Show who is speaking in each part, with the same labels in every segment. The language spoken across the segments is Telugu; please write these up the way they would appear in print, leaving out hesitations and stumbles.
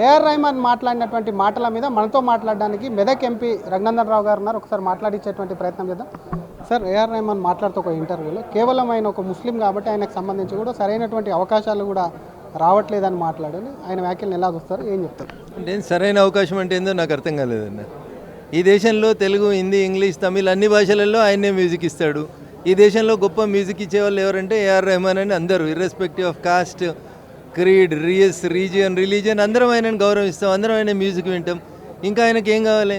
Speaker 1: ఏఆర్ రెహమాన్ మాట్లాడినటువంటి మాటల మీద మనతో మాట్లాడడానికి మెదక్ ఎంపీ రఘునందన్ రావు గారు ఉన్నారు. ఒకసారి మాట్లాడించేటువంటి ప్రయత్నం చేద్దాం. సార్, ఏఆర్ రెహమాన్ మాట్లాడుతూ ఒక ఇంటర్వ్యూలో కేవలం ఆయన ఒక ముస్లిం కాబట్టి ఆయనకు సంబంధించి కూడా సరైనటువంటి అవకాశాలు కూడా రావట్లేదని మాట్లాడాలి. ఆయన వ్యాఖ్యలను ఎలా చూస్తారు, ఏం చెప్తారు?
Speaker 2: అంటే సరైన అవకాశం అంటే ఏందో నాకు అర్థం కాలేదన్న. ఈ దేశంలో తెలుగు, హిందీ, ఇంగ్లీష్, తమిళ్ అన్ని భాషలలో ఆయనే మ్యూజిక్ ఇస్తాడు. ఈ దేశంలో గొప్ప మ్యూజిక్ ఇచ్చేవాళ్ళు ఎవరంటే ఏఆర్ రెహమాన్ అని అందరూ, irrespective of caste, creed, race, religion అందరం ఆయనను గౌరవిస్తాం, అందరం ఆయన మ్యూజిక్ వింటాం. ఇంకా ఆయనకి ఏం కావాలి?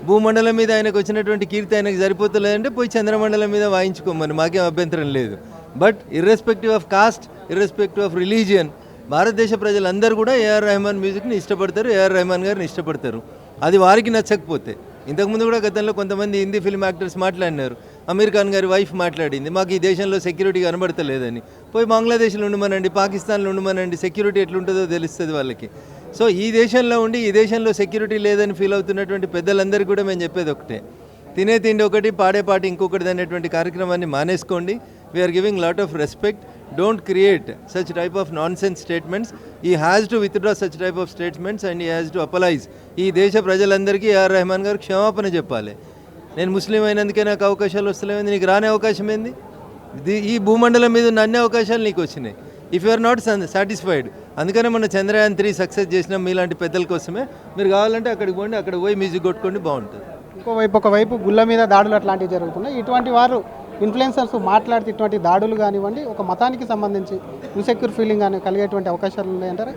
Speaker 2: భూమండలం మీద ఆయనకు వచ్చినటువంటి కీర్తి ఆయనకు సరిపోతలేదంటే పోయి చంద్రమండలం మీద వాయించుకోమని మాకేం అభ్యంతరం లేదు. But irrespective of cost, irrespective of religion, భారతదేశ ప్రజలందరూ కూడా ఏఆర్ రెహమాన్ మ్యూజిక్ని ఇష్టపడతారు, ఏఆర్ రెహమాన్ గారిని ఇష్టపడతారు. అది వారికి నచ్చకపోతే, ఇంతకుముందు కూడా గతంలో కొంతమంది హిందీ ఫిల్మ్ యాక్టర్స్ మాట్లాడినారు. అమీర్ ఖాన్ గారి వైఫ్ మాట్లాడింది, మాకు ఈ దేశంలో సెక్యూరిటీ కనబడతలేదని. పోయి బంగ్లాదేశ్లో ఉండమనండి, పాకిస్తాన్లో ఉండమనండి, సెక్యూరిటీ ఎట్లుంటుందో తెలుస్తుంది వాళ్ళకి. సో ఈ దేశంలో ఉండి ఈ దేశంలో సెక్యూరిటీ లేదని ఫీల్ అవుతున్నటువంటి పెద్దలందరికీ కూడా మేము చెప్పేది ఒకటే, తినే తిండి ఒకటి, పాడే పాట ఇంకొకటి అనేటువంటి కార్యక్రమాన్ని మానేసుకోండి. We are giving lot of respect. Don't create such type of nonsense statements. He has to withdraw such type of statements and he has to apologize. ఈ దేశ ప్రజలందరికీ ఏఆర్ రెహమాన్ గారు క్షమాపణ చెప్పాలి. నేను ముస్లిం అయినందుకే నాకు అవకాశాలు వస్తలేవు, నీకు రాని అవకాశం ఏంది? ఈ భూమండలం మీద ఉన్న అన్ని అవకాశాలు నీకు వచ్చినాయి. If you are not satisfied, అందుకనే మన చంద్రయాన్ 3 సక్సెస్ చేసినాం మీలాంటి పెద్దల కోసమే. మీరు కావాలంటే అక్కడికి పోండి, అక్కడ పోయి మ్యూజిక్ కొట్టుకోండి, బాగుంటుంది.
Speaker 1: ఒకవైపు గుళ్ళ మీద దాడులు అట్లాంటివి జరుగుతున్నాయి. ఇటువంటి వారు ఇన్ఫ్లుయెన్సర్స్ మాట్లాడితే ఇటువంటి దాడులు కానివ్వండి, ఒక మతానికి సంబంధించి ఇన్సెక్యూర్ ఫీలింగ్ అని కలిగేటువంటి అవకాశాలు ఉన్నాయంటారా?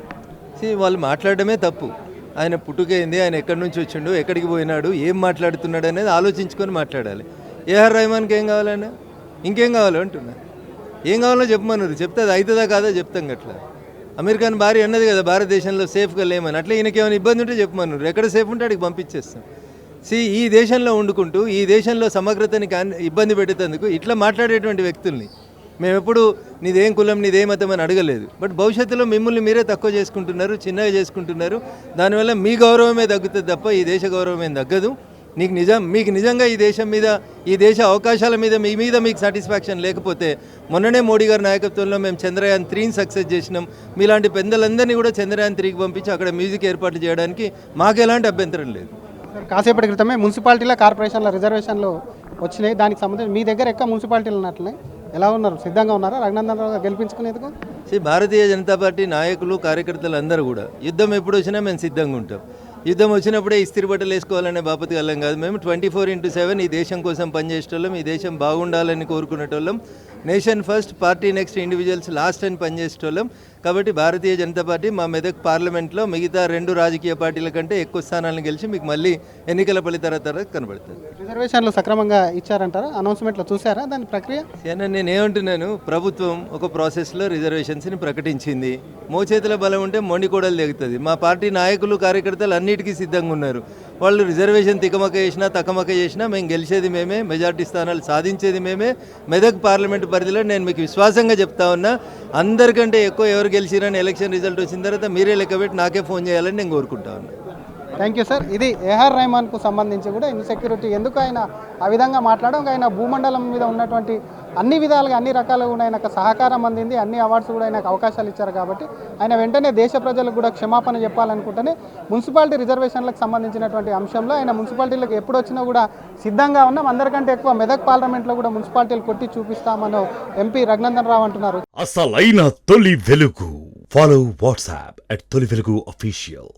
Speaker 2: వాళ్ళు మాట్లాడడమే తప్పు. ఆయన పుట్టుకైంది, ఆయన ఎక్కడి నుంచి వచ్చిండు, ఎక్కడికి పోయినాడు, ఏం మాట్లాడుతున్నాడు అనేది ఆలోచించుకొని మాట్లాడాలి. ఏఆర్ రెహమాన్కి ఏం కావాలన్నా, ఇంకేం కావాలో అంటున్నా, ఏం కావాలో చెప్పమన్నారు, చెప్తే అది అవుతుందా కాదా చెప్తాం. అట్లా అమీర్ ఖాన్ భార్య అన్నది కదా భారతదేశంలో సేఫ్గా లేమని, అట్లా ఈయనకేమైనా ఇబ్బంది ఉంటే చెప్పమన్నారు, ఎక్కడ సేఫ్ ఉంటే అక్కడికి పంపించేస్తాం. ఈ దేశంలో వండుకుంటూ ఈ దేశంలో సమగ్రతని ఇబ్బంది పెట్టేందుకు ఇట్లా మాట్లాడేటువంటి వ్యక్తుల్ని మేము ఎప్పుడు నీదేం కులం, నీదేం మతం అని అడగలేదు. బట్ భవిష్యత్తులో మిమ్మల్ని మీరే తక్కువ చేసుకుంటున్నారు, చిన్నగా చేసుకుంటున్నారు. దానివల్ల మీ గౌరవమే తగ్గుతుంది తప్ప ఈ దేశ గౌరవం ఏం తగ్గదు. మీకు నిజంగా ఈ దేశం మీద, ఈ దేశ అవకాశాల మీద మీకు సాటిస్ఫాక్షన్ లేకపోతే, మొన్ననే మోడీ గారి నాయకత్వంలో మేము చంద్రయాన్ 3 సక్సెస్ చేసినాం. మీలాంటి పెద్దలందరినీ కూడా చంద్రయాన్ 3కి పంపించి అక్కడ మ్యూజిక్ ఏర్పాటు చేయడానికి మాకు ఎలాంటి అభ్యంతరం లేదు.
Speaker 1: కాసేపటి క్రితమే మున్సిపాలిటీల కార్పొరేషన్ల రిజర్వేషన్లు వచ్చినాయి. దానికి సంబంధించి మీ దగ్గర ఎక్కువ మున్సిపాలిటీలు ఉన్నట్లే, ఎలా ఉన్నారు? సిద్ధంగా ఉన్నారా రఘునందన్ రావు గెలిపించుకునేందుకు?
Speaker 2: భారతీయ జనతా పార్టీ నాయకులు, కార్యకర్తలు అందరూ కూడా యుద్ధం ఎప్పుడు వచ్చినా మేము సిద్ధంగా ఉంటాం. యుద్ధం వచ్చినప్పుడే ఇస్త్రీ బట్టలు వేసుకోవాలనే బాపతి వెళ్ళం కాదు. మేము 24/7 ఈ దేశం కోసం పనిచేసేటోళ్ళం, ఈ దేశం బాగుండాలని కోరుకునేటోళ్ళం. Nation first, party next, individuals last అని పనిచేసేటోళ్ళం. కాబట్టి భారతీయ జనతా పార్టీ మా మెదక్ పార్లమెంట్లో మిగతా 2 రాజకీయ పార్టీల కంటే ఎక్కువ స్థానాలను గెలిచి మీకు మళ్ళీ ఎన్నికల ఫలితాల కనబడుతుంది.
Speaker 1: రిజర్వేషన్లు సక్రమంగా ఇచ్చారంటారా? అనౌన్స్మెంట్లో చూసారా దాని ప్రక్రియ?
Speaker 2: నేను ఏమంటున్నాను, ప్రభుత్వం ఒక ప్రాసెస్లో రిజర్వేషన్స్ని ప్రకటించింది. మోచేతుల బలం ఉంటే మొండి కూడలు తెగుతుంది. మా పార్టీ నాయకులు, కార్యకర్తలు అన్నిటికీ సిద్ధంగా ఉన్నారు. వాళ్ళు రిజర్వేషన్ తికమక చేసినా, తకమక చేసినా మేము గెలిచేది మేమే, మెజార్టీ స్థానాలు సాధించేది మేమే. మెదక్ పార్లమెంటు పరిధిలో నేను మీకు విశ్వాసంగా చెప్తా ఉన్నా, అందరికంటే ఎక్కువ ఎవరు గెలిచిరని ఎలక్షన్ రిజల్ట్ వచ్చిన తర్వాత మీరే లెక్కబెట్టి నాకే ఫోన్ చేయాలని నేను కోరుకుంటా ఉన్నా.
Speaker 1: Thank you sir. ఇది ఏఆర్ రెహమాన్కు సంబంధించి కూడా ఇన్సెక్యూరిటీ ఎందుకు ఆయన ఆ విధంగా మాట్లాడడం, ఆయన భూమండలం మీద ఉన్నటువంటి అన్ని విధాలుగా, అన్ని రకాలుగా కూడా ఆయనకు సహకారం అందింది, అన్ని అవార్డ్స్ కూడా ఆయనకు అవకాశాలు ఇచ్చారు. కాబట్టి ఆయన వెంటనే దేశ ప్రజలకు కూడా క్షమాపణ చెప్పాలనుకుంటేనే మున్సిపాలిటీ రిజర్వేషన్లకు సంబంధించినటువంటి అంశంలో ఆయన మున్సిపాలిటీలకు ఎప్పుడు వచ్చినా కూడా సిద్ధంగా ఉన్నాం. అందరికంటే ఎక్కువ మెదక్ పార్లమెంట్లో కూడా మున్సిపాలిటీలు కొట్టి చూపిస్తామని ఎంపీ రఘునందన్ రావు అంటున్నారు.
Speaker 3: అసలైన తొలి వెలుగు. ఫాలో వాట్సాప్ @తొలి వెలుగు official.